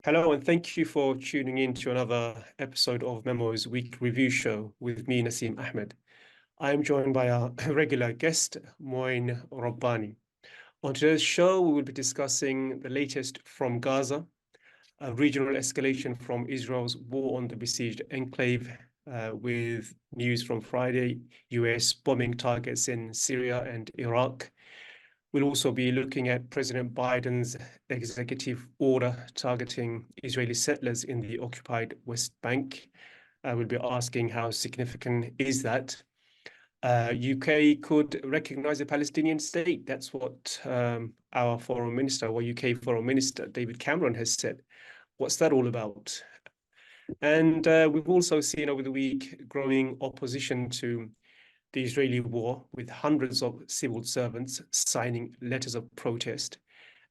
Hello, and thank you for tuning in to another episode of Memo's Week Review Show with me, Nasim Ahmed. I am joined by our regular guest, Mouin Rabbani. On today's show, we will be discussing the latest from Gaza, a regional escalation from Israel's war on the besieged enclave, with news from Friday, US bombing targets in Syria and Iraq. We'll also be looking at President Biden's executive order targeting Israeli settlers in the occupied West Bank. We'll be asking how significant is that? UK could recognize a Palestinian state. That's what our foreign minister, or UK foreign minister, David Cameron, has said. What's that all about? And we've also seen over the week growing opposition to the Israeli war, with hundreds of civil servants signing letters of protest,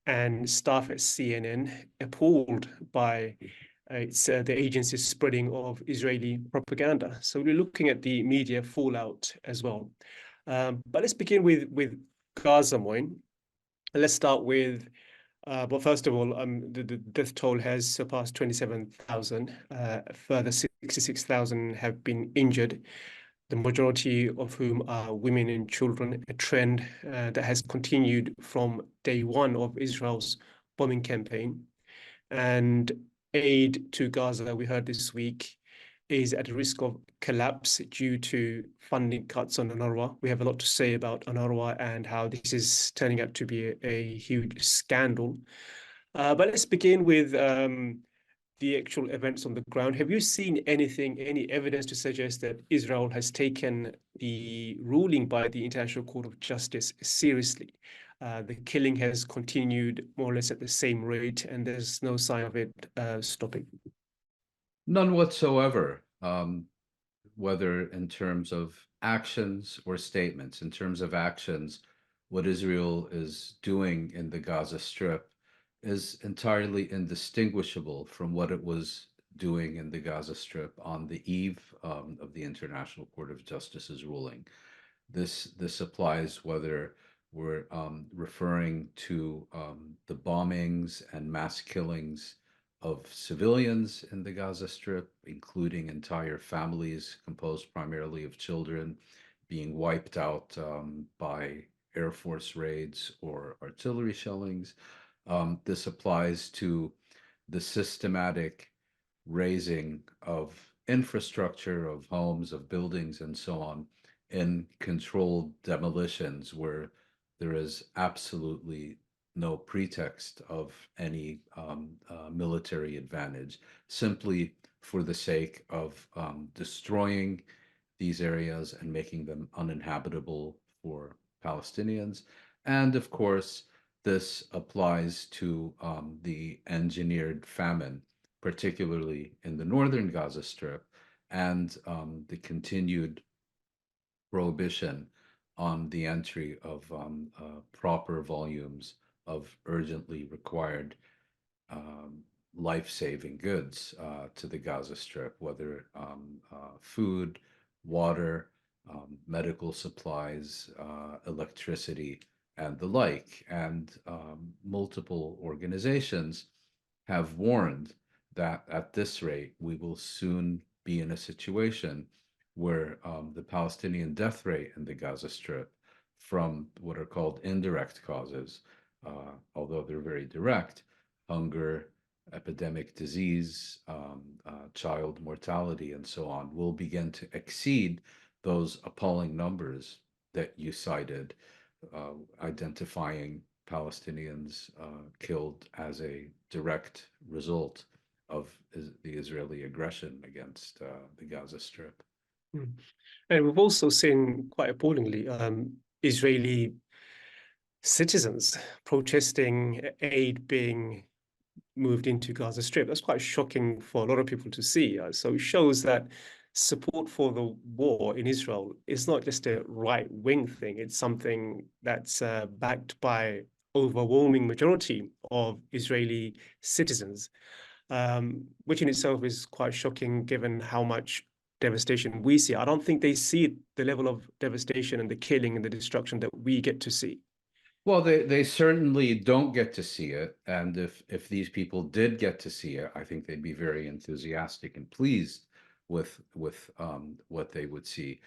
and staff at CNN appalled by the agency's spreading of Israeli propaganda. So we're looking at the media fallout as well. But let's begin with Gaza, Moin. Let's start with, well, first of all, the death toll has surpassed 27,000. Further 66,000 have been injured, the majority of whom are women and children, a trend that has continued from day one of Israel's bombing campaign. And aid to Gaza, we heard this week, is at risk of collapse due to funding cuts on UNRWA. We have a lot to say about UNRWA and how this is turning out to be a huge scandal. But let's begin with the actual events on the ground. Have you seen any evidence to suggest that Israel has taken the ruling by the International Court of Justice seriously? The killing has continued more or less at the same rate, and there's no sign of it stopping. None whatsoever, whether in terms of actions or statements. In terms of actions, what Israel is doing in the Gaza Strip is entirely indistinguishable from what it was doing in the Gaza Strip on the eve of the International Court of Justice's ruling. This applies whether we're referring to the bombings and mass killings of civilians in the Gaza Strip, including entire families composed primarily of children being wiped out by Air Force raids or artillery shellings. This applies to the systematic razing of infrastructure, of homes, of buildings, and so on, in controlled demolitions where there is absolutely no pretext of any military advantage, simply for the sake of destroying these areas and making them uninhabitable for Palestinians. And of course, this applies to the engineered famine, particularly in the northern Gaza Strip, and the continued prohibition on the entry of proper volumes of urgently required life-saving goods to the Gaza Strip, whether food, water, medical supplies, electricity, and the like. And multiple organizations have warned that at this rate, we will soon be in a situation where the Palestinian death rate in the Gaza Strip from what are called indirect causes, although they're very direct, hunger, epidemic disease, child mortality, and so on, will begin to exceed those appalling numbers that you cited, identifying Palestinians killed as a direct result of the Israeli aggression against the Gaza Strip. And we've also seen, quite appallingly, Israeli citizens protesting aid being moved into Gaza Strip. That's quite shocking for a lot of people to see. So it shows that support for the war in Israel is not just a right-wing thing. It's something that's backed by overwhelming majority of Israeli citizens, which in itself is quite shocking given how much devastation we see. I don't think they see the level of devastation and the killing and the destruction that we get to see. Well, they certainly don't get to see it, and if these people did get to see it, I think they'd be very enthusiastic and pleased with what they would see.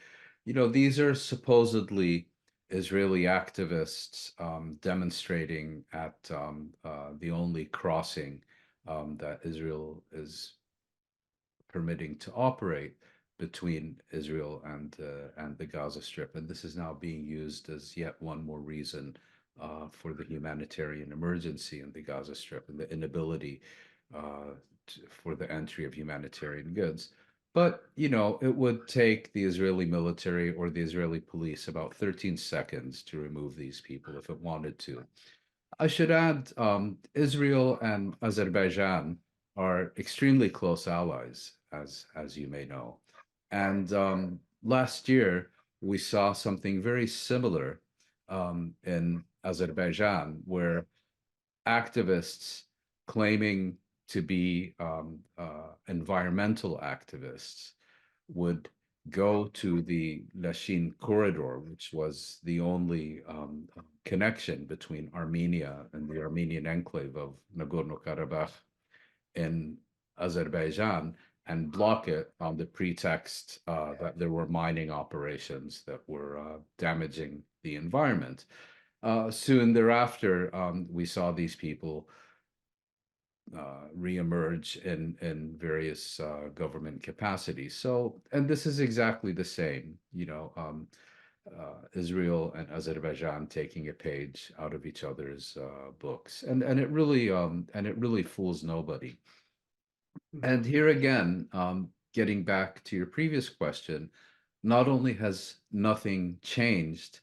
You know, these are supposedly Israeli activists demonstrating at the only crossing that Israel is permitting to operate between Israel and the Gaza Strip, and this is now being used as yet one more reason for the humanitarian emergency in the Gaza Strip and the inability for the entry of humanitarian goods. But, you know, it would take the Israeli military or the Israeli police about 13 seconds to remove these people if it wanted to. I should add, Israel and Azerbaijan are extremely close allies, as you may know. And last year, we saw something very similar in Azerbaijan, where activists claiming to be environmental activists would go to the Lashin corridor, which was the only connection between Armenia and the Armenian enclave of Nagorno-Karabakh in Azerbaijan, and block it on the pretext that there were mining operations that were damaging the environment. Soon thereafter, we saw these people reemerge in various government capacities. So, and this is exactly the same, you know, Israel and Azerbaijan taking a page out of each other's books, and it really fools nobody. And here again, getting back to your previous question, not only has nothing changed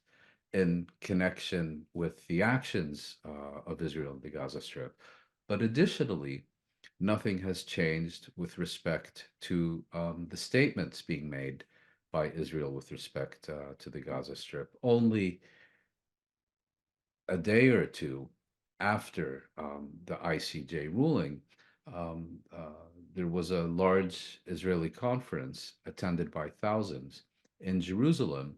in connection with the actions of Israel in the Gaza Strip, but additionally, nothing has changed with respect to the statements being made by Israel with respect to the Gaza Strip. Only a day or two after the ICJ ruling, there was a large Israeli conference attended by thousands in Jerusalem,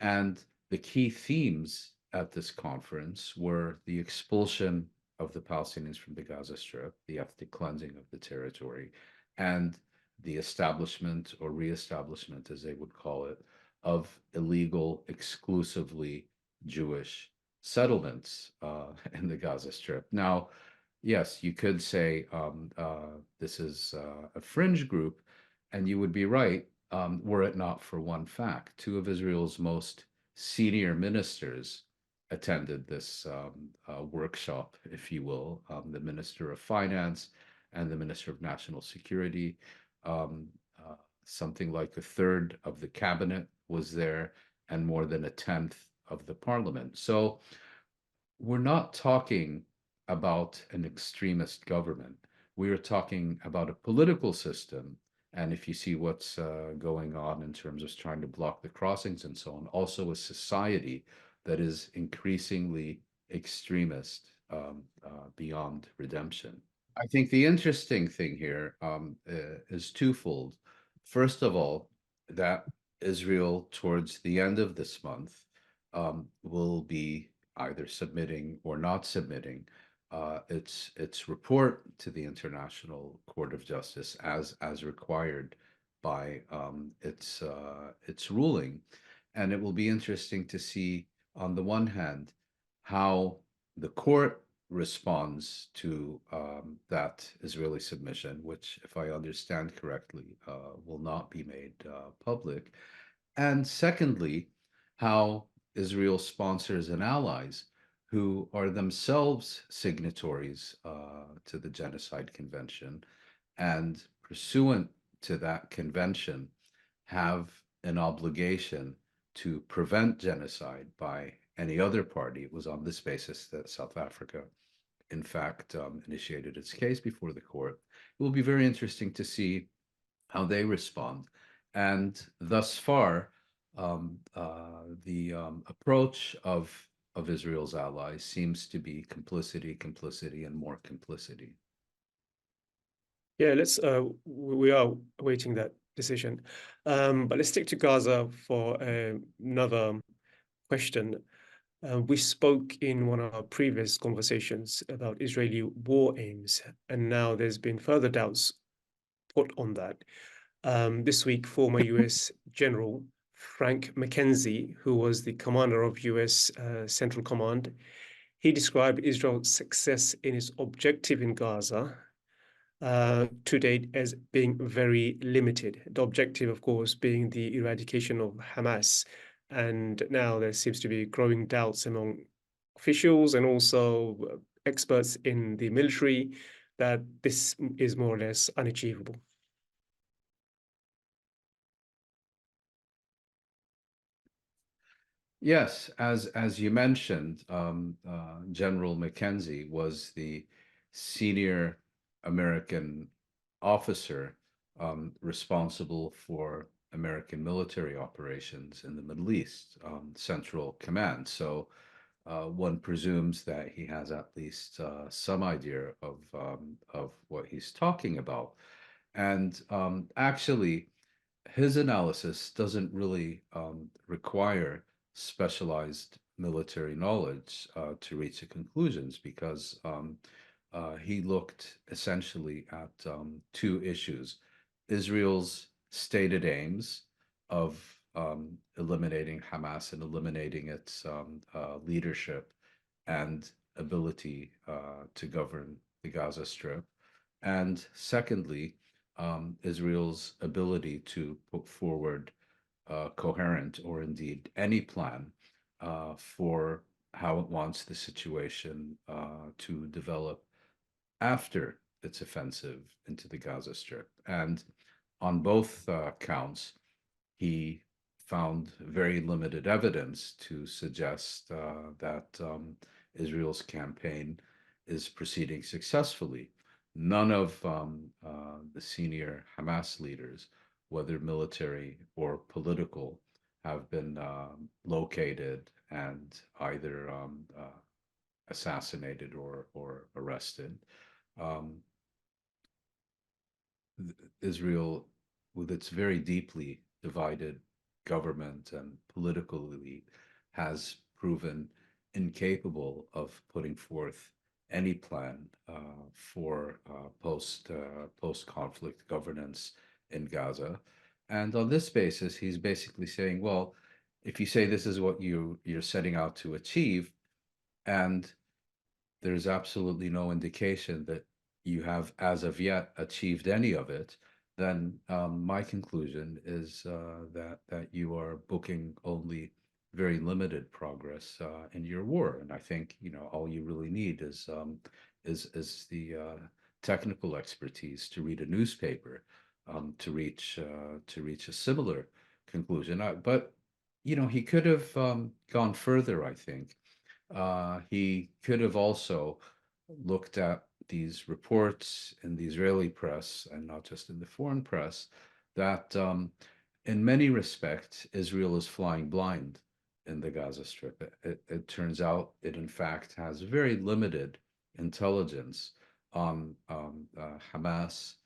and the key themes at this conference were the expulsion of the Palestinians from the Gaza Strip, the ethnic cleansing of the territory, and the establishment or reestablishment, as they would call it, of illegal, exclusively Jewish settlements in the Gaza Strip. Now, yes, you could say this is a fringe group, and you would be right were it not for one fact. Two of Israel's most senior ministers attended this workshop, if you will, the Minister of Finance and the Minister of National Security. Something like a third of the cabinet was there, and more than a tenth of the parliament. So we're not talking about an extremist government. We are talking about a political system. And if you see what's going on in terms of trying to block the crossings and so on, also a society that is increasingly extremist beyond redemption. I think the interesting thing here is twofold. First of all, that Israel, towards the end of this month, will be either submitting or not submitting its report to the International Court of Justice as required by its ruling, and it will be interesting to see, on the one hand, how the court responds to that Israeli submission, which, if I understand correctly, will not be made public, and secondly, how Israel's sponsors and allies, who are themselves signatories to the Genocide Convention, and pursuant to that convention, have an obligation to prevent genocide by any other party. It was on this basis that South Africa, in fact, initiated its case before the court. It will be very interesting to see how they respond. And thus far, the approach of Israel's allies seems to be complicity, complicity, and more complicity. Yeah, we are awaiting that decision. But let's stick to Gaza for another question. We spoke in one of our previous conversations about Israeli war aims, and now there's been further doubts put on that. This week, former US General Frank McKenzie, who was the commander of US Central Command, he described Israel's success in its objective in Gaza to date as being very limited. The objective, of course, being the eradication of Hamas. And now there seems to be growing doubts among officials and also experts in the military that this is more or less unachievable. Yes, as you mentioned, General McKenzie was the senior American officer responsible for American military operations in the Middle East, Central Command. So one presumes that he has at least some idea of what he's talking about. And actually, his analysis doesn't really require specialized military knowledge to reach the conclusions because he looked essentially at two issues: Israel's stated aims of eliminating Hamas and eliminating its leadership and ability to govern the Gaza Strip. And secondly, Israel's ability to put forward coherent or indeed any plan for how it wants the situation to develop after its offensive into the Gaza Strip. And on both counts, he found very limited evidence to suggest that Israel's campaign is proceeding successfully. None of the senior Hamas leaders, whether military or political, have been located and either assassinated or arrested. Um, Israel, with its very deeply divided government and political elite, has proven incapable of putting forth any plan for post-conflict governance in Gaza. And on this basis, he's basically saying, well, if you say this is what you're setting out to achieve, and there's absolutely no indication that you have, as of yet, achieved any of it, then my conclusion is that you are booking only very limited progress in your war. And I think all you really need is the technical expertise to read a newspaper to reach a similar conclusion. But he could have gone further, I think. He could have also looked at these reports in the Israeli press and not just in the foreign press that in many respects, Israel is flying blind in the Gaza Strip. It turns out it, in fact, has very limited intelligence on Hamas,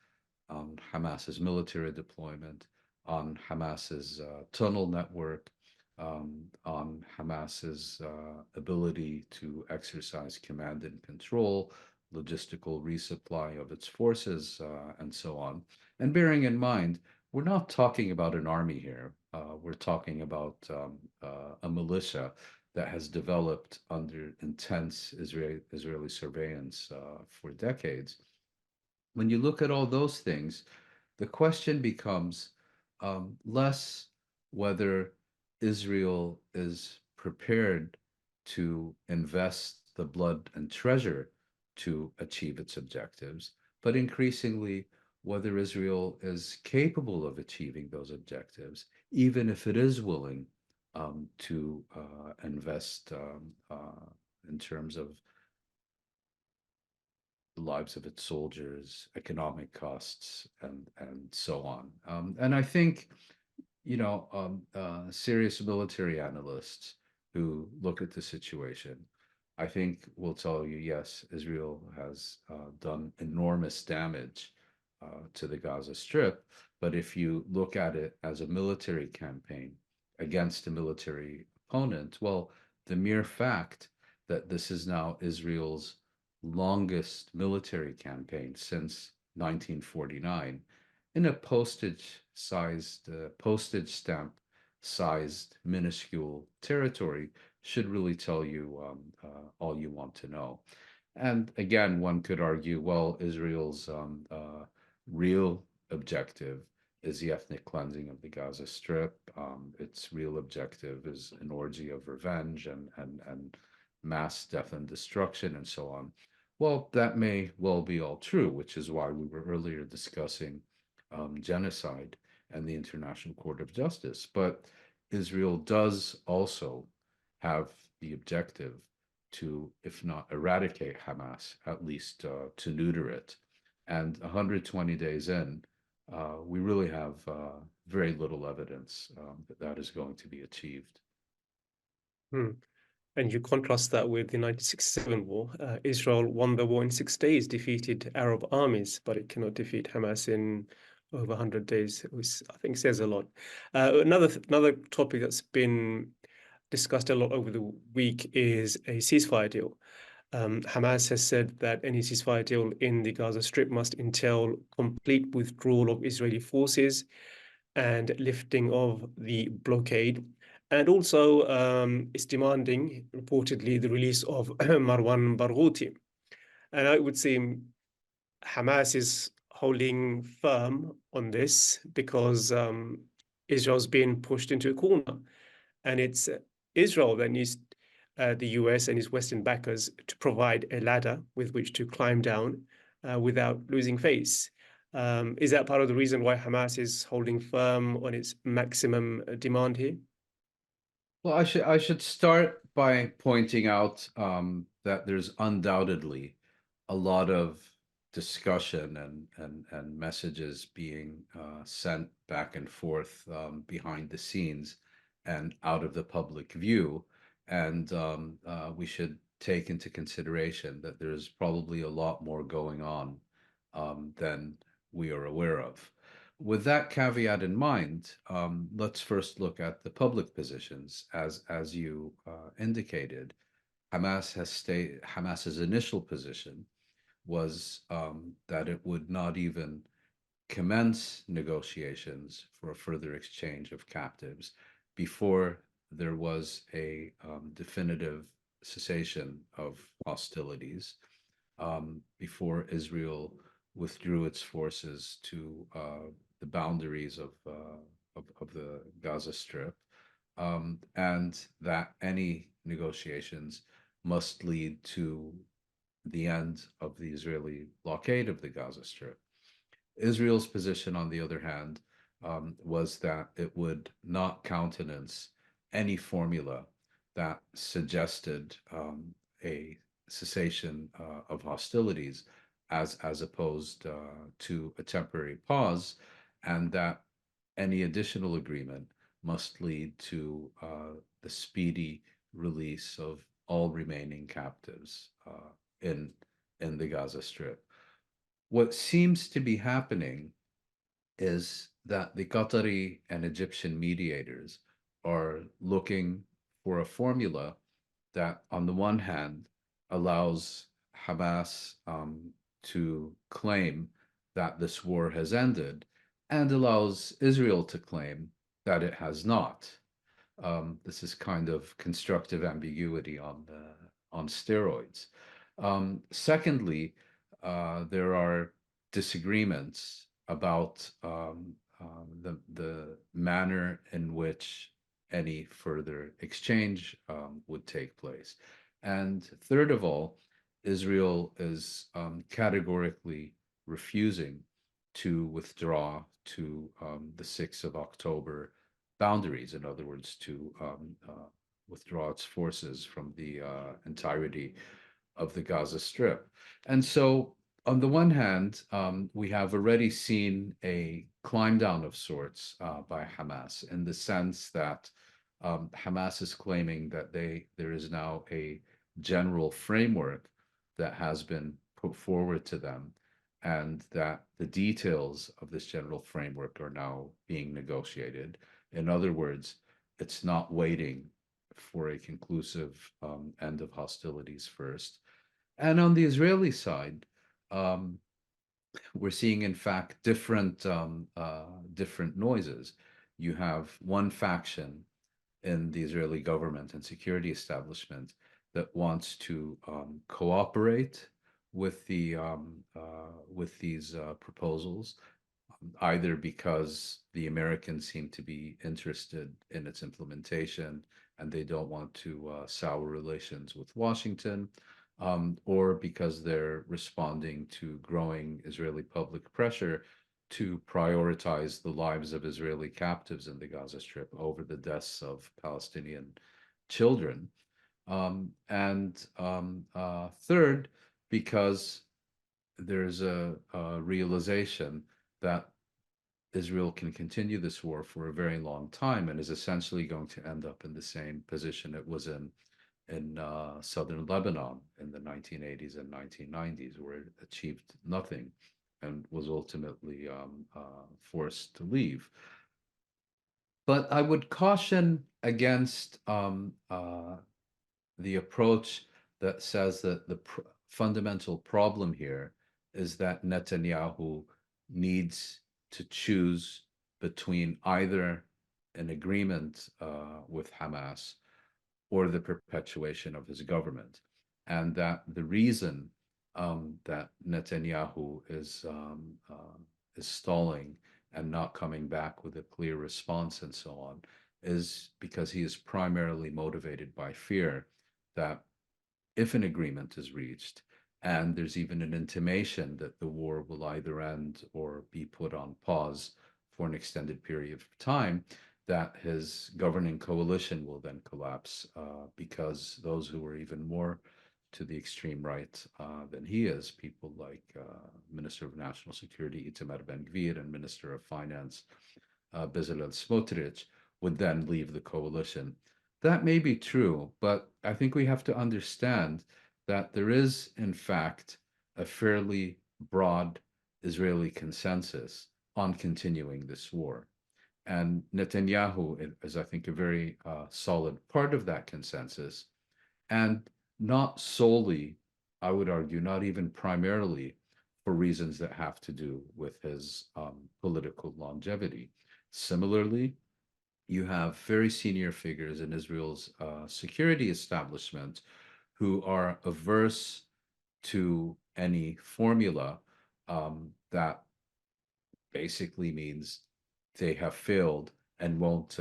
on Hamas's military deployment, on Hamas's tunnel network, on Hamas's ability to exercise command and control, logistical resupply of its forces, and so on. And bearing in mind, we're not talking about an army here. We're talking about a militia that has developed under intense Israeli surveillance for decades. When you look at all those things, the question becomes less whether Israel is prepared to invest the blood and treasure to achieve its objectives, but increasingly whether Israel is capable of achieving those objectives, even if it is willing to invest in terms of the lives of its soldiers, economic costs, and so on. And I think, serious military analysts who look at the situation, I think will tell you, yes, Israel has done enormous damage to the Gaza Strip. But if you look at it as a military campaign against a military opponent, well, the mere fact that this is now Israel's longest military campaign since 1949 in a postage stamp sized minuscule territory should really tell you all you want to know. And again, one could argue, well, Israel's real objective is the ethnic cleansing of the Gaza Strip. Its real objective is an orgy of revenge and mass death and destruction and so on. Well, that may well be all true, which is why we were earlier discussing genocide and the International Court of Justice. But Israel does also have the objective to, if not eradicate Hamas, at least to neuter it. And 120 days in, we really have very little evidence that that is going to be achieved. And you contrast that with the 1967 war. Israel won the war in 6 days, defeated Arab armies, but it cannot defeat Hamas in over 100 days, which I think says a lot. Another topic that's been discussed a lot over the week is a ceasefire deal. Hamas has said that any ceasefire deal in the Gaza Strip must entail complete withdrawal of Israeli forces and lifting of the blockade. And also is demanding, reportedly, the release of Marwan Barghouti. And I would say Hamas is holding firm on this because Israel's being pushed into a corner. And it's Israel that needs the US and its Western backers to provide a ladder with which to climb down without losing face. Is that part of the reason why Hamas is holding firm on its maximum demand here? Well, I should start by pointing out that there's undoubtedly a lot of discussion and messages being sent back and forth behind the scenes and out of the public view. And we should take into consideration that there's probably a lot more going on than we are aware of. With that caveat in mind, let's first look at the public positions. As you indicated, Hamas's initial position was that it would not even commence negotiations for a further exchange of captives before there was a definitive cessation of hostilities, before Israel withdrew its forces to the boundaries of the Gaza Strip, and that any negotiations must lead to the end of the Israeli blockade of the Gaza Strip. Israel's position, on the other hand, was that it would not countenance any formula that suggested a cessation of hostilities as opposed to a temporary pause, and that any additional agreement must lead to the speedy release of all remaining captives in the Gaza Strip. What seems to be happening is that the Qatari and Egyptian mediators are looking for a formula that, on the one hand, allows Hamas to claim that this war has ended and allows Israel to claim that it has not. This is kind of constructive ambiguity on steroids. Secondly, there are disagreements about the manner in which any further exchange would take place. And third of all, Israel is categorically refusing to withdraw to the 6th of October boundaries. In other words, to withdraw its forces from the entirety of the Gaza Strip. And so, on the one hand, we have already seen a climb down of sorts by Hamas, in the sense that Hamas is claiming that there is now a general framework that has been put forward to them, and that the details of this general framework are now being negotiated. In other words, it's not waiting for a conclusive end of hostilities first. And on the Israeli side, we're seeing, in fact, different noises. You have one faction in the Israeli government and security establishment that wants to cooperate with these proposals, either because the Americans seem to be interested in its implementation and they don't want to sour relations with Washington, or because they're responding to growing Israeli public pressure to prioritize the lives of Israeli captives in the Gaza Strip over the deaths of Palestinian children. Third, because there's a realization that Israel can continue this war for a very long time and is essentially going to end up in the same position it was in southern Lebanon in the 1980s and 1990s, where it achieved nothing and was ultimately forced to leave. But I would caution against the approach that says that the fundamental problem here is that Netanyahu needs to choose between either an agreement with Hamas or the perpetuation of his government, and that the reason that Netanyahu is stalling and not coming back with a clear response and so on is because he is primarily motivated by fear that if an agreement is reached and there's even an intimation that the war will either end or be put on pause for an extended period of time, that his governing coalition will then collapse because those who are even more to the extreme right than he is, people like Minister of National Security Itamar Ben-Gvir and Minister of Finance Bezalel Smotrich, would then leave the coalition. That may be true, but I think we have to understand that there is, in fact, a fairly broad Israeli consensus on continuing this war. And Netanyahu is, I think, a very solid part of that consensus, and not solely, I would argue, not even primarily for reasons that have to do with his political longevity. Similarly, you have very senior figures in Israel's security establishment who are averse to any formula that basically means they have failed and won't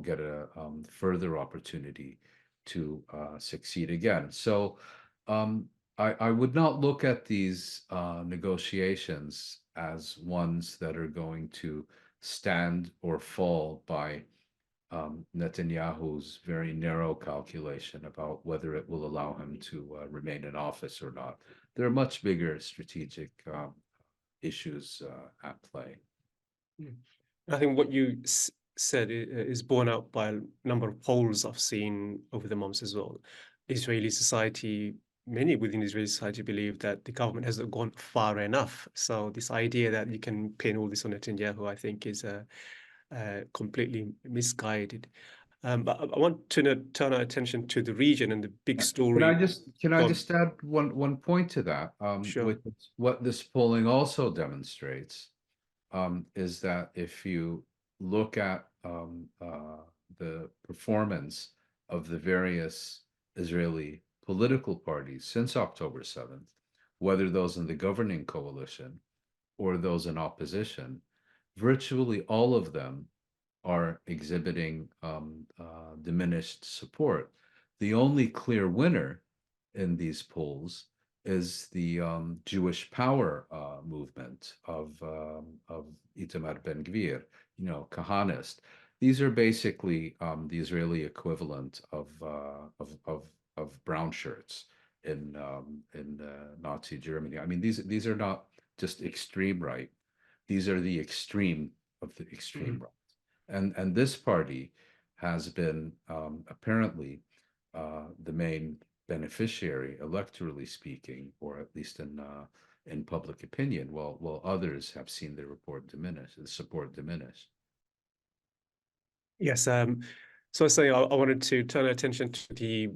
get a further opportunity to succeed again. So I would not look at these negotiations as ones that are going to stand or fall by Netanyahu's very narrow calculation about whether it will allow him to remain in office or not. There are much bigger strategic issues at play. I think what you said is borne out by a number of polls I've seen over the months as well. Israeli society, many within Israeli society believe that the government hasn't gone far enough. So this idea that you can pin all this on Netanyahu, I think, is completely misguided. But I want to turn our attention to the region and the big story. Can I just add one point to that? Sure. Which is what this polling also demonstrates is that if you look at the performance of the various Israeli political parties since October 7th, whether those in the governing coalition or those in opposition, virtually all of them are exhibiting diminished support. The only clear winner in these polls is the Jewish power movement of Itamar Ben-Gvir, Kahanist. These are basically the Israeli equivalent of brown shirts in Nazi Germany. I mean, these are not just extreme right; these are the extreme of the extreme right. And this party has been apparently the main beneficiary, electorally speaking, or at least in public opinion, while others have seen their support diminish. Yes, So I was saying I wanted to turn our attention to the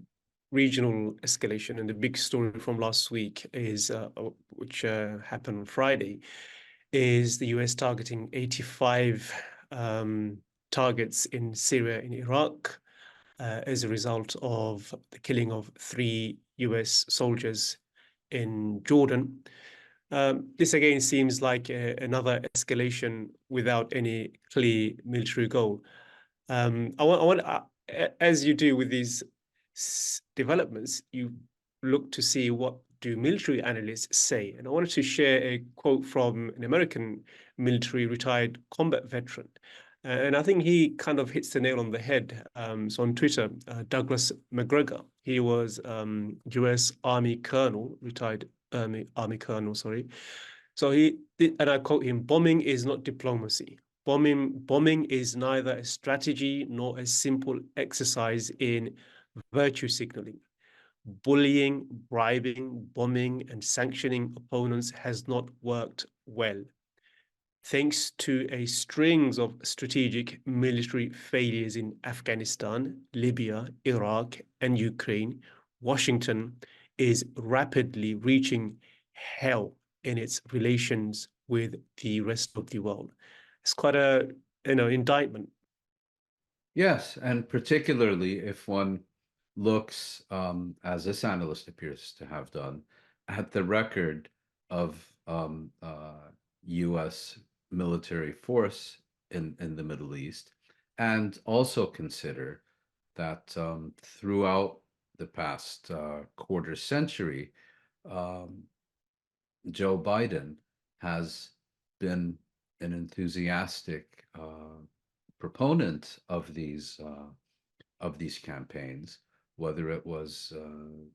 regional escalation, and the big story from last week is, which happened on Friday, is the US targeting 85 targets in Syria and Iraq as a result of the killing of 3 US soldiers in Jordan. This again seems like another escalation without any clear military goal. As you do with these developments, you look to see what do military analysts say. And I wanted to share a quote from an American military retired combat veteran. And I think he kind of hits the nail on the head. So on Twitter, Douglas McGregor, he was US Army Colonel, retired Army Colonel, sorry. So he did, and I quote him, "Bombing is not diplomacy. Bombing is neither a strategy nor a simple exercise in virtue signaling. Bullying, bribing, bombing, and sanctioning opponents has not worked well. Thanks to a strings of strategic military failures in Afghanistan, Libya, Iraq, and Ukraine, Washington is rapidly reaching hell in its relations with the rest of the world." It's quite a, indictment. Yes, and particularly if one looks, as this analyst appears to have done, at the record of U.S. military force in the Middle East, and also consider that throughout the past quarter century, um, Joe Biden has been an enthusiastic proponent of these campaigns, whether it was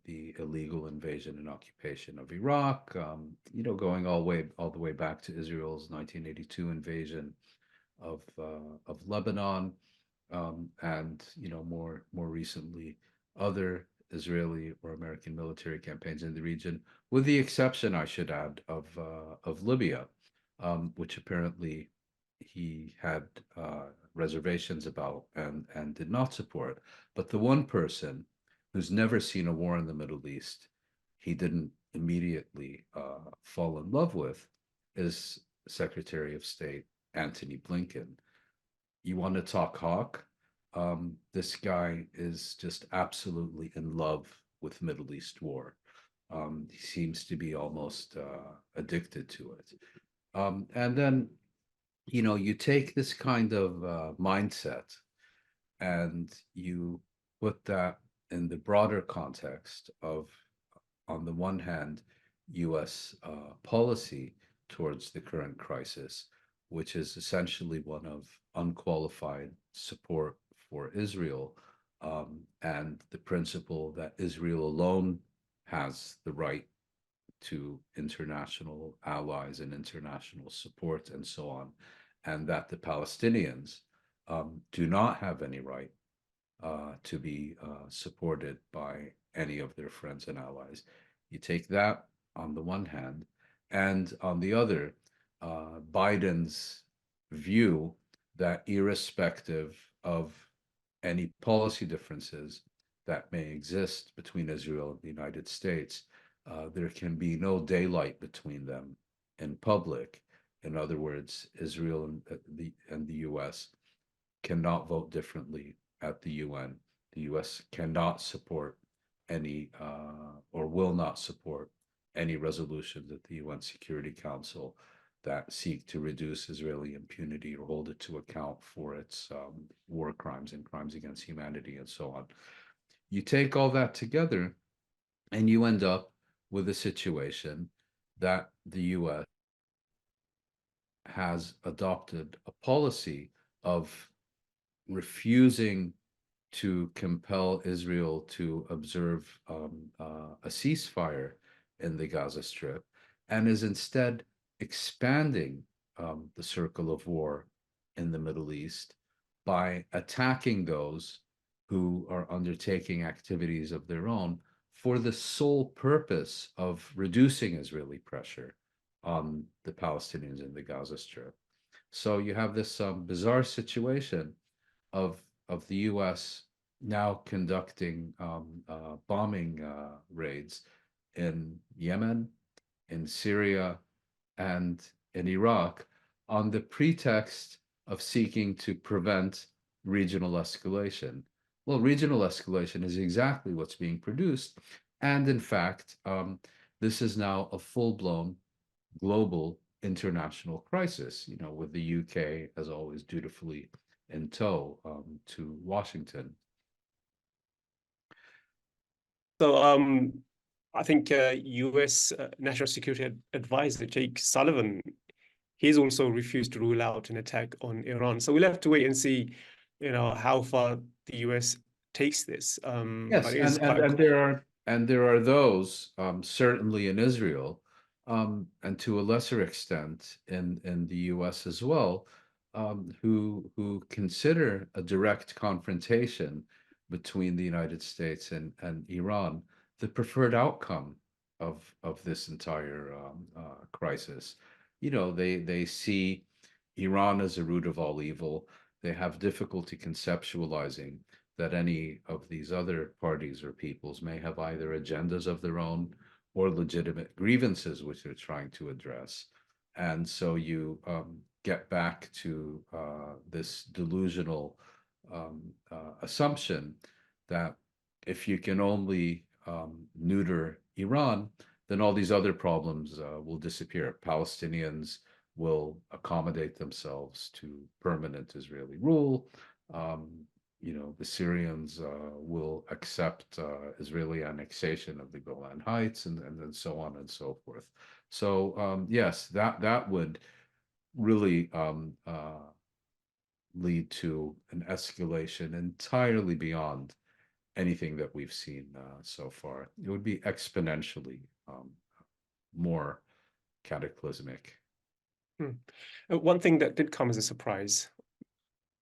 the illegal invasion and occupation of Iraq, going all the way back to Israel's 1982 invasion of Lebanon, and more recently other Israeli or American military campaigns in the region, with the exception, I should add, of Libya, which apparently he had reservations about and did not support. But the one person who's never seen a war in the Middle East, he didn't immediately fall in love with, is Secretary of State Antony Blinken. You want to talk hawk? This guy is just absolutely in love with Middle East war. He seems to be almost addicted to it. And then, you take this kind of mindset and you put that in the broader context of, on the one hand, US policy towards the current crisis, which is essentially one of unqualified support for Israel, and the principle that Israel alone has the right to international allies and international support and so on, and that the Palestinians do not have any right to be supported by any of their friends and allies. You take that on the one hand, and on the other, Biden's view that irrespective of any policy differences that may exist between Israel and the United States, there can be no daylight between them in public. In other words, Israel and the US cannot vote differently at the UN. The US cannot support any or will not support any resolutions at the UN Security Council that seek to reduce Israeli impunity or hold it to account for its war crimes and crimes against humanity and so on. You take all that together and you end up with a situation that the US has adopted a policy of refusing to compel Israel to observe a ceasefire in the Gaza Strip, and is instead expanding the circle of war in the Middle East by attacking those who are undertaking activities of their own for the sole purpose of reducing Israeli pressure on the Palestinians in the Gaza Strip. So you have this bizarre situation of of the U.S. now conducting bombing raids in Yemen, in Syria, and in Iraq on the pretext of seeking to prevent regional escalation. Well, regional escalation is exactly what's being produced. And in fact, this is now a full-blown global international crisis, with the UK, as always, dutifully in tow to Washington. So I think US National Security Advisor Jake Sullivan, he's also refused to rule out an attack on Iran. So we'll have to wait and see, how far the US takes this. Yes, But it is quite and there are those certainly in Israel, and to a lesser extent in the U.S. as well, who consider a direct confrontation between the United States and Iran the preferred outcome of this entire crisis. They see Iran as a root of all evil. They have difficulty conceptualizing that any of these other parties or peoples may have either agendas of their own or legitimate grievances which they're trying to address. And so you get back to this delusional assumption that if you can only neuter Iran, then all these other problems will disappear. Palestinians will accommodate themselves to permanent Israeli rule. The Syrians will accept Israeli annexation of the Golan Heights, and then so on and so forth. So yes, that would really lead to an escalation entirely beyond anything that we've seen so far. It would be exponentially more cataclysmic. One thing that did come as a surprise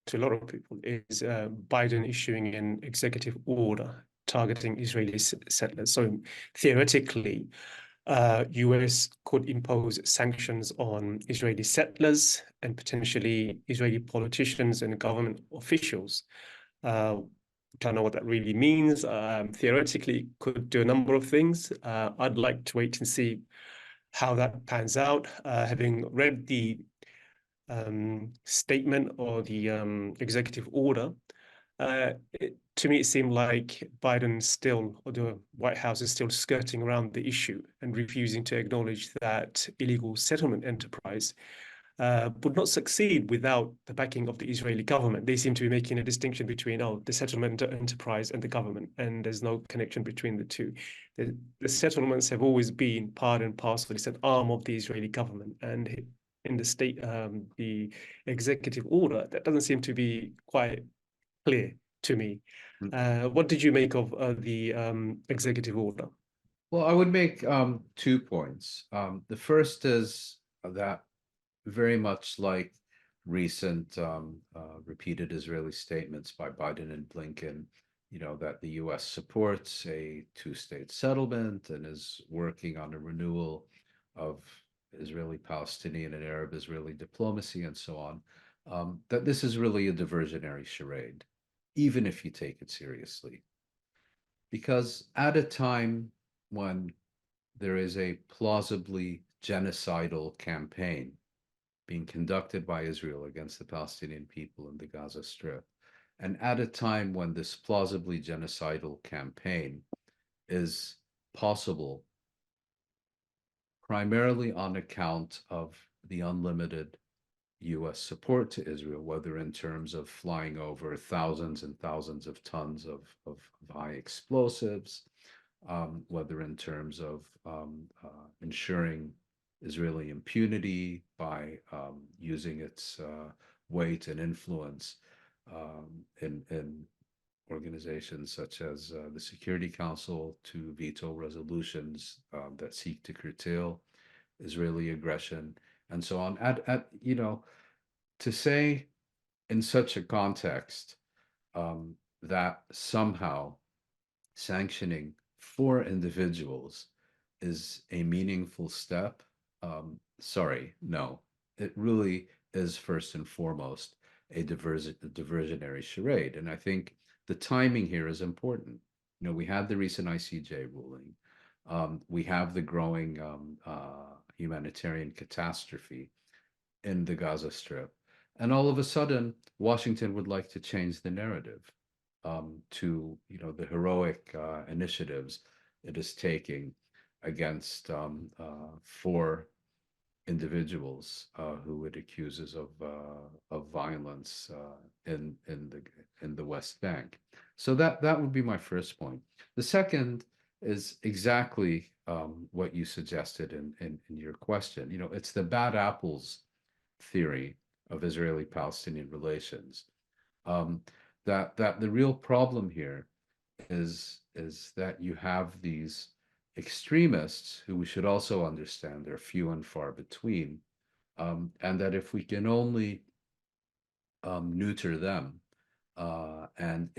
to a lot of people is Biden issuing an executive order targeting Israeli settlers. So theoretically, US could impose sanctions on Israeli settlers and potentially Israeli politicians and government officials. Don't know what that really means. Theoretically, could do a number of things. I'd like to wait and see how that pans out. Having read the statement or the executive order, to me, it seemed like Biden still, or the White House is still skirting around the issue and refusing to acknowledge that illegal settlement enterprise would not succeed without the backing of the Israeli government. They seem to be making a distinction between, the settlement enterprise and the government, and there's no connection between the two. The settlements have always been part and parcel. It's an arm of the Israeli government, and in the executive order, that doesn't seem to be quite clear to me. What did you make of the executive order? Well, I would make 2 points. The first is that very much like recent repeated Israeli statements by Biden and Blinken, that the U.S. supports a two-state settlement and is working on a renewal of Israeli-Palestinian and Arab-Israeli diplomacy and so on, that this is really a diversionary charade, even if you take it seriously. Because at a time when there is a plausibly genocidal campaign being conducted by Israel against the Palestinian people in the Gaza Strip, and at a time when this plausibly genocidal campaign is possible primarily on account of the unlimited U.S. support to Israel, whether in terms of flying over thousands and thousands of tons of high explosives, whether in terms of ensuring Israeli impunity by using its weight and influence in organizations such as the Security Council to veto resolutions that seek to curtail Israeli aggression and so on. To say in such a context that somehow sanctioning 4 individuals is a meaningful step, sorry, no. It really is first and foremost a diversionary charade. And I think the timing here is important. We had the recent ICJ ruling. We have the growing humanitarian catastrophe in the Gaza Strip. And all of a sudden, Washington would like to change the narrative to, the heroic initiatives it is taking against four individuals who it accuses of violence in the West Bank. So that would be my first point. The second is exactly what you suggested in your question. It's the bad apples theory of Israeli-Palestinian relations. That the real problem here is that you have these extremists who we should also understand they're few and far between, and that if we can only neuter them and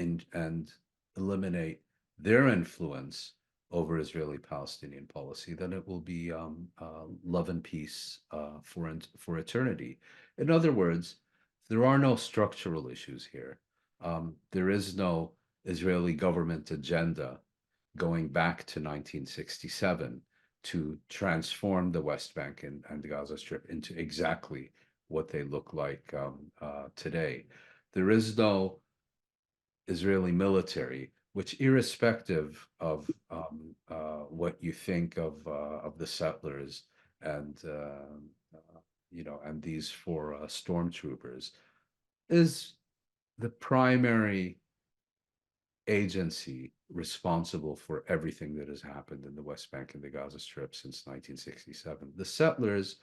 eliminate their influence over Israeli-Palestinian policy, then it will be love and peace for eternity. In other words, there are no structural issues here. There is no Israeli government agenda going back to 1967 to transform the West Bank and the Gaza Strip into exactly what they look like today. There is no Israeli military, which, irrespective of what you think of the settlers and and these four stormtroopers, is the primary agency responsible for everything that has happened in the West Bank and the Gaza Strip since 1967. The settlers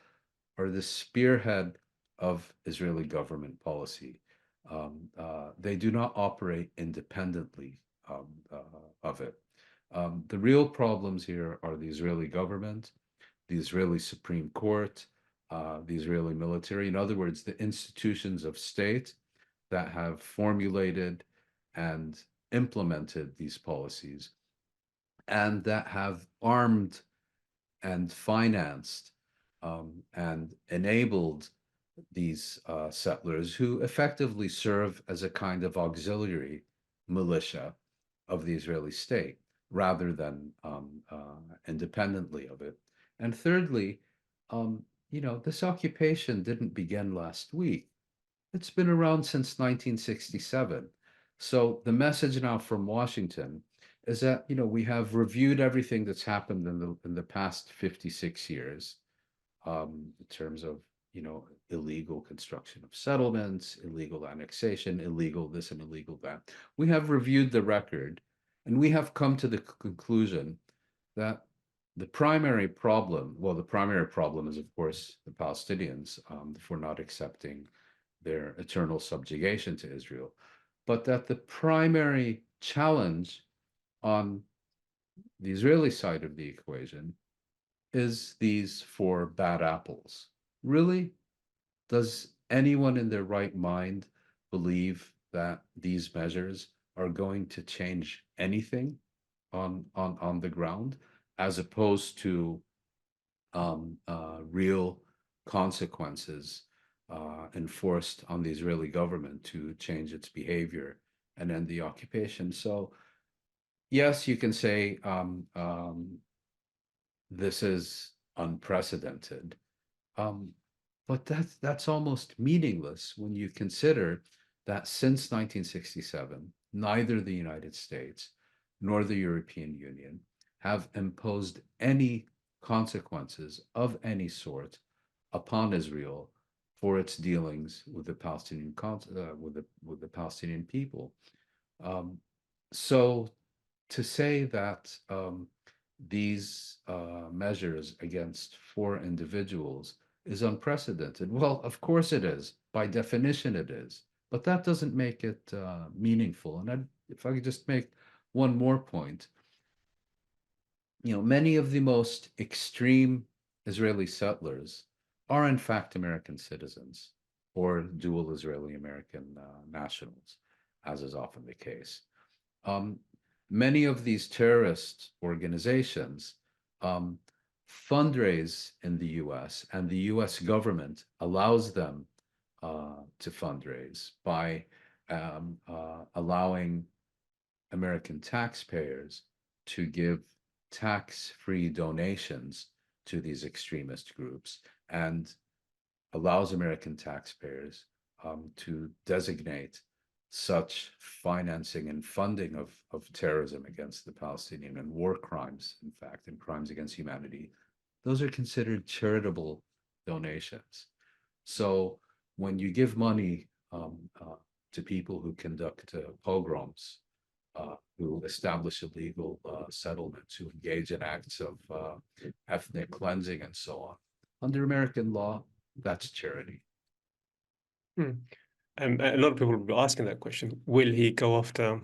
are the spearhead of Israeli government policy. They do not operate independently of it. The real problems here are the Israeli government, the Israeli Supreme Court, the Israeli military. In other words, the institutions of state that have formulated and implemented these policies and that have armed and financed and enabled these settlers who effectively serve as a kind of auxiliary militia of the Israeli state rather than independently of it. And thirdly, this occupation didn't begin last week. It's been around since 1967. So the message now from Washington is that, we have reviewed everything that's happened in the past 56 years in terms of, illegal construction of settlements, illegal annexation, illegal this and illegal that. We have reviewed the record, and we have come to the conclusion that the primary problem is, of course, the Palestinians for not accepting their eternal subjugation to Israel, but that the primary challenge on the Israeli side of the equation is these four bad apples. Really? Does anyone in their right mind believe that these measures are going to change anything on the ground, as opposed to real consequences enforced on the Israeli government to change its behavior and end the occupation? So yes, you can say this is unprecedented, but that's almost meaningless when you consider that since 1967, neither the United States nor the European Union have imposed any consequences of any sort upon Israel for its dealings with the Palestinian with the Palestinian people. So to say that these measures against four individuals is unprecedented, well, of course it is. By definition, it is. But that doesn't make it meaningful. And if I could just make one more point, many of the most extreme Israeli settlers are in fact American citizens or dual Israeli-American nationals, as is often the case. Many of these terrorist organizations fundraise in the US, and the US government allows them to fundraise by allowing American taxpayers to give tax-free donations to these extremist groups, and allows American taxpayers to designate such financing and funding of terrorism against the Palestinian and war crimes, in fact, and crimes against humanity. Those are considered charitable donations. So when you give money to people who conduct pogroms, who establish illegal settlements, who engage in acts of ethnic cleansing and so on, under American law, that's charity. A lot of people will be asking that question. Will he go after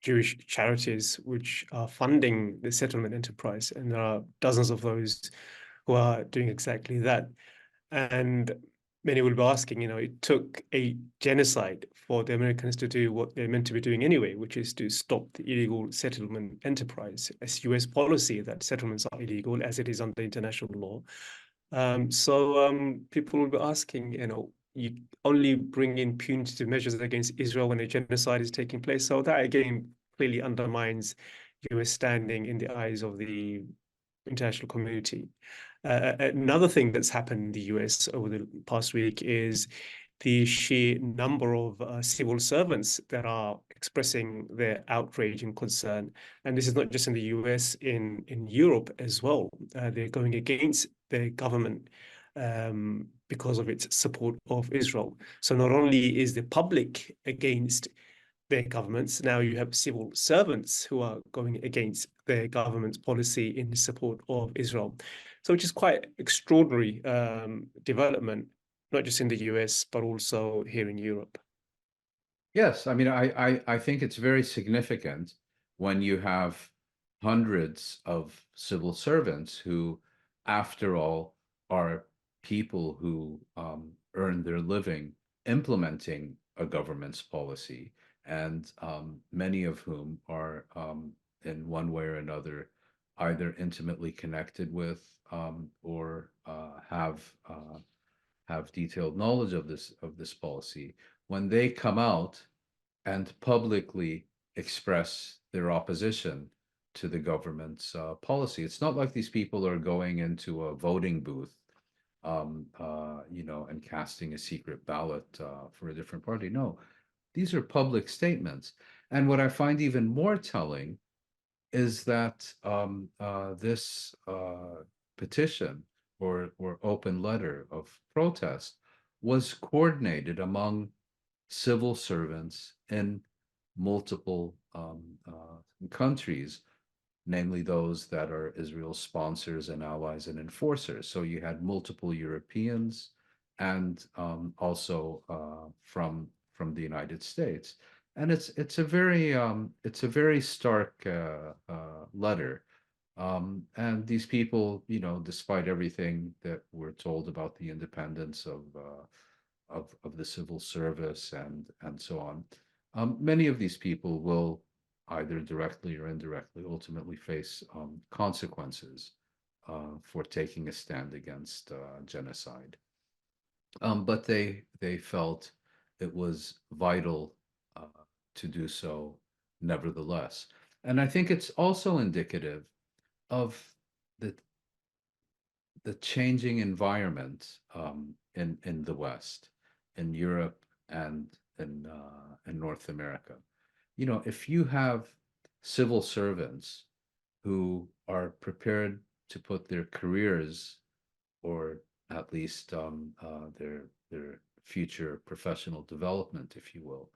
Jewish charities which are funding the settlement enterprise? And there are dozens of those who are doing exactly that. And many will be asking, it took a genocide for the Americans to do what they're meant to be doing anyway, which is to stop the illegal settlement enterprise. It's US policy that settlements are illegal as it is under international law. So people will be asking, you only bring in punitive measures against Israel when a genocide is taking place. So that again clearly undermines US standing in the eyes of the international community. Another thing that's happened in the US over the past week is the sheer number of civil servants that are expressing their outrage and concern. And this is not just in the US, in Europe as well. They're going against their government because of its support of Israel. So not only is the public against their governments, now you have civil servants who are going against their government's policy in support of Israel. So which is quite extraordinary development, not just in the US, but also here in Europe. Yes, I mean, I think it's very significant when you have hundreds of civil servants who, after all, are people who earn their living implementing a government's policy, and many of whom are in one way or another either intimately connected with or have detailed knowledge of this policy. When they come out and publicly express their opposition to the government's policy, it's not like these people are going into a voting booth, and casting a secret ballot for a different party. No, these are public statements. And what I find even more telling is that this petition or open letter of protest was coordinated among civil servants in multiple countries, namely those that are Israel's sponsors and allies and enforcers. So you had multiple Europeans and also from the United States. And it's a very stark letter. And these people, despite everything that we're told about the independence of the civil service and so on, many of these people will either directly or indirectly ultimately face consequences for taking a stand against genocide. But they felt it was vital to do so nevertheless. And I think it's also indicative of the changing environment in the West, in Europe, and in North America. If you have civil servants who are prepared to put their careers, or at least their future professional development, if you will,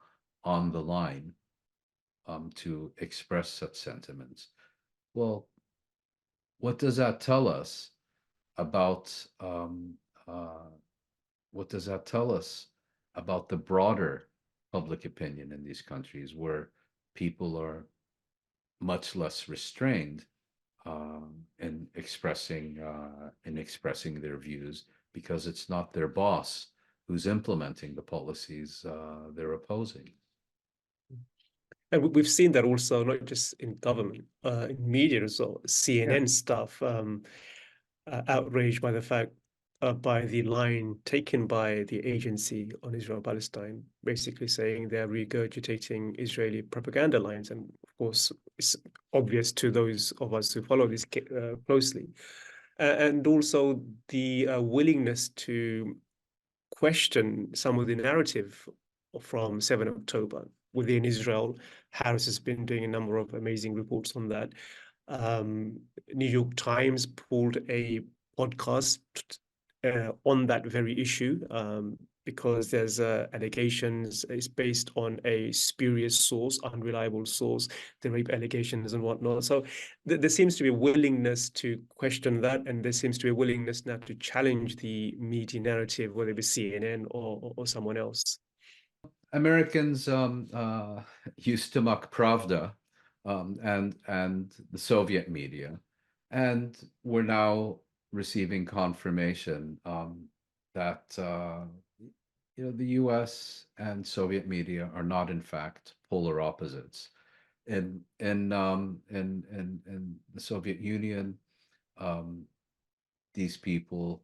on the line to express such sentiments, well, what does that tell us about the broader public opinion in these countries, where people are much less restrained in expressing their views, because it's not their boss who's implementing the policies they're opposing. And we've seen that also, not just in government, in media as well. CNN stuff, outraged by the fact by the line taken by the agency on Israel-Palestine, basically saying they're regurgitating Israeli propaganda lines. And of course, it's obvious to those of us who follow this closely. And also the willingness to question some of the narrative from 7 October within Israel. Harris has been doing a number of amazing reports on that. New York Times pulled a podcast on that very issue because there's allegations. It's based on a spurious source, unreliable source, the rape allegations and whatnot. So there seems to be a willingness to question that, and there seems to be a willingness now to challenge the media narrative, whether it be CNN or someone else. Americans used to mock Pravda and the Soviet media, and we're now receiving confirmation that the U.S. and Soviet media are not, in fact, polar opposites. In the Soviet Union, these people,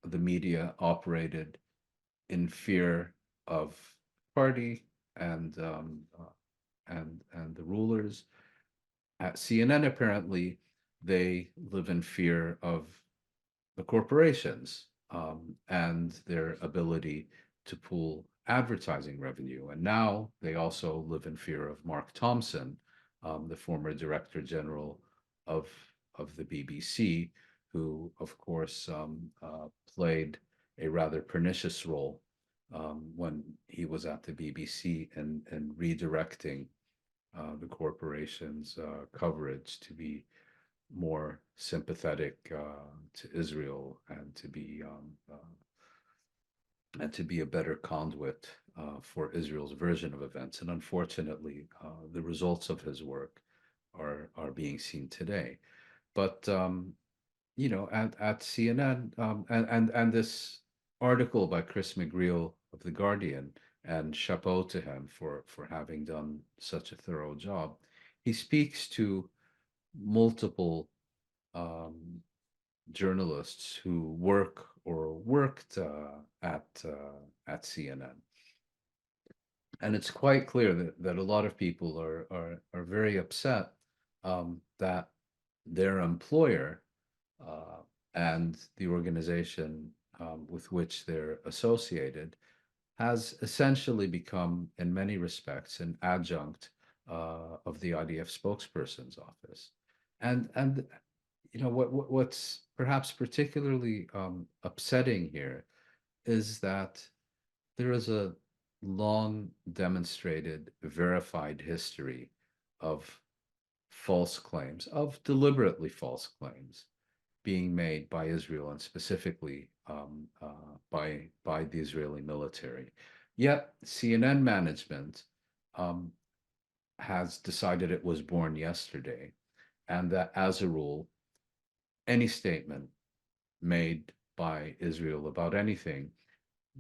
the media, operated in fear of party and the rulers. At CNN, apparently, they live in fear of the corporations and their ability to pool advertising revenue. And now they also live in fear of Mark Thompson, the former Director General of the BBC, who, of course, played a rather pernicious role when he was at the BBC and redirecting the corporation's coverage to be more sympathetic to Israel and to be a better conduit for Israel's version of events. And unfortunately, the results of his work are being seen today. But at CNN and this article by Chris McGreal of The Guardian, and chapeau to him for having done such a thorough job. He speaks to multiple journalists who work or worked at CNN, and it's quite clear that a lot of people are very upset that their employer and the organization with which they're associated has essentially become, in many respects, an adjunct of the IDF spokesperson's office. And what's perhaps particularly upsetting here is that there is a long demonstrated, verified history of false claims, of deliberately false claims, being made by Israel and specifically by the Israeli military. Yet CNN management has decided it was born yesterday, and that as a rule, any statement made by Israel about anything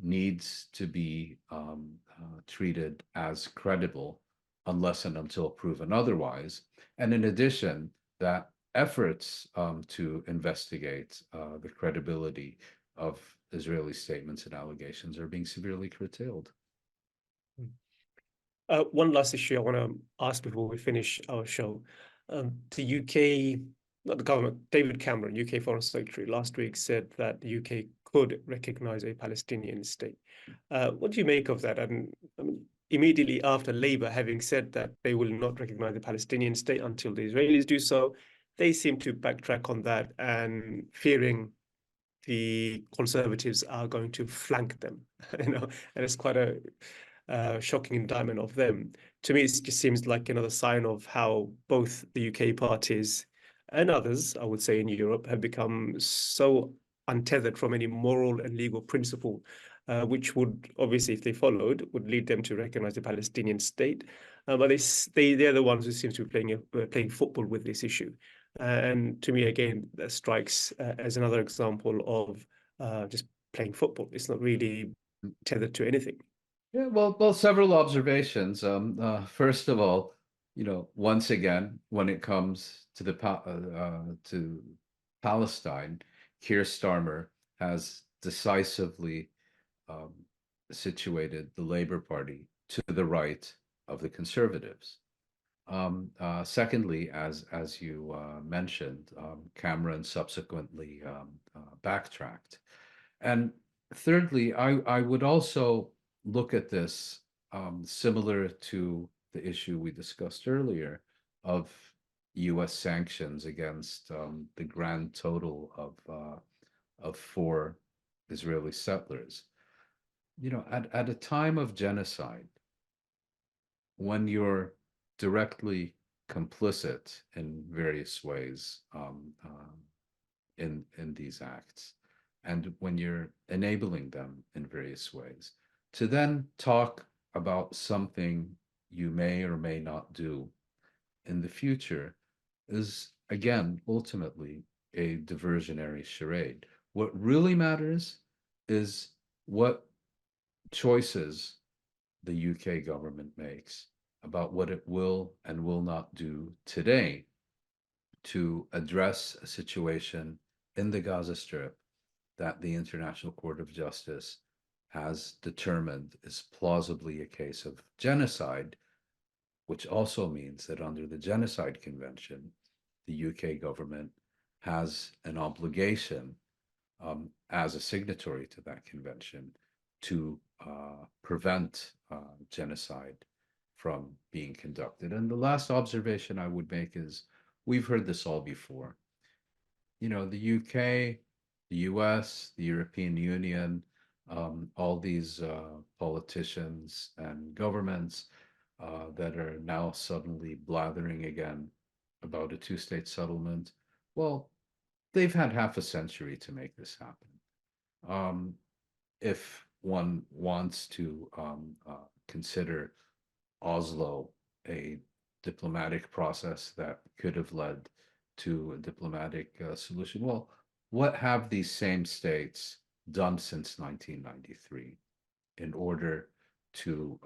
needs to be treated as credible unless and until proven otherwise. And in addition, that efforts to investigate the credibility of Israeli statements and allegations are being severely curtailed. One last issue I want to ask before we finish our show. The UK, not the government, David Cameron, UK Foreign Secretary, last week said that the UK could recognize a Palestinian state. What do you make of that? And I mean, immediately after Labour having said that they will not recognize the Palestinian state until the Israelis do so, they seem to backtrack on that and fearing the Conservatives are going to flank them, and it's quite a shocking indictment of them. To me, it just seems like another sign of how both the UK parties and others, I would say in Europe, have become so untethered from any moral and legal principle, which would obviously, if they followed, would lead them to recognize the Palestinian state. But they're the ones who seem to be playing football with this issue. And to me, again, that strikes as another example of just playing football. It's not really tethered to anything. Yeah, well, several observations. First of all, once again, when it comes to to Palestine, Keir Starmer has decisively situated the Labour Party to the right of the Conservatives. Secondly, as you mentioned, Cameron subsequently backtracked. And thirdly, I would also look at this similar to the issue we discussed earlier of U.S. sanctions against the grand total of 4 Israeli settlers. You know, at a time of genocide, when you're directly complicit in various ways in these acts, and when you're enabling them in various ways, to then talk about something you may or may not do in the future is, again, ultimately a diversionary charade. What really matters is what choices the UK government makes about what it will and will not do today to address a situation in the Gaza Strip that the International Court of Justice has determined is plausibly a case of genocide, which also means that under the Genocide Convention, the UK government has an obligation as a signatory to that convention to prevent genocide from being conducted. And the last observation I would make is we've heard this all before. You know, the UK, the US, the European Union, all these politicians and governments that are now suddenly blathering again about a two-state settlement. Well, they've had half a century to make this happen. If one wants to consider Oslo a diplomatic process that could have led to a diplomatic solution, well, what have these same states done since 1993 in order to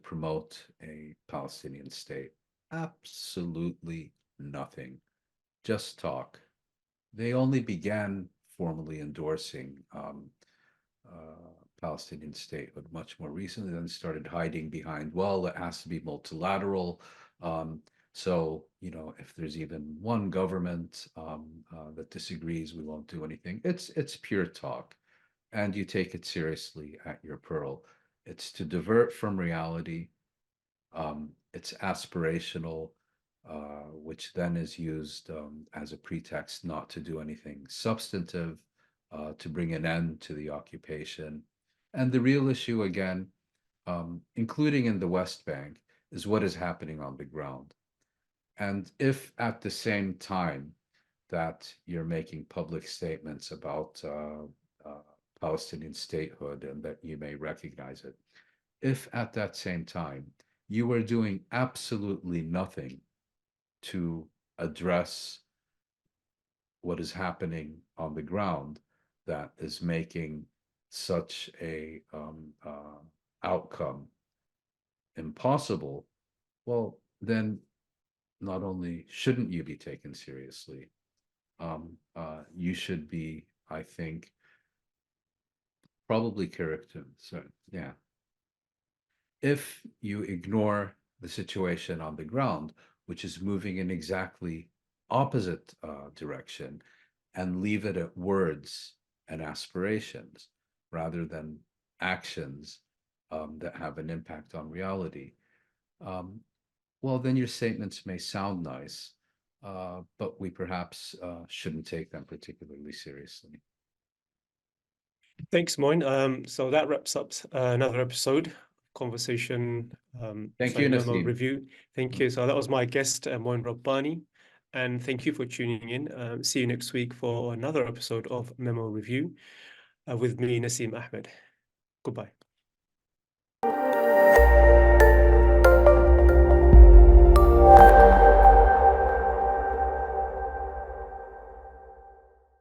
promote a Palestinian state? Absolutely nothing. Just talk. They only began formally endorsing Palestinian statehood much more recently, then started hiding behind, well, it has to be multilateral. So, you know, if there's even one government that disagrees, we won't do anything. It's pure talk, and you take it seriously at your peril. It's to divert from reality. It's aspirational, which then is used as a pretext not to do anything substantive, to bring an end to the occupation. And the real issue, again, including in the West Bank, is what is happening on the ground. And if at the same time that you're making public statements about Palestinian statehood and that you may recognize it, if at that same time you are doing absolutely nothing to address what is happening on the ground that is making such a outcome impossible, well, then not only shouldn't you be taken seriously, you should be, I think, probably so yeah. If you ignore the situation on the ground, which is moving in exactly opposite direction, and leave it at words and aspirations rather than actions that have an impact on reality, well, then your statements may sound nice, but we perhaps shouldn't take them particularly seriously. Thanks, Mouin. So that wraps up another episode conversation. Thank you, memo Nasim. review. Thank you. So that was my guest, Mouin Rabbani, and thank you for tuning in. See you next week for another episode of Memo Review with me, Nasim Ahmed. Goodbye.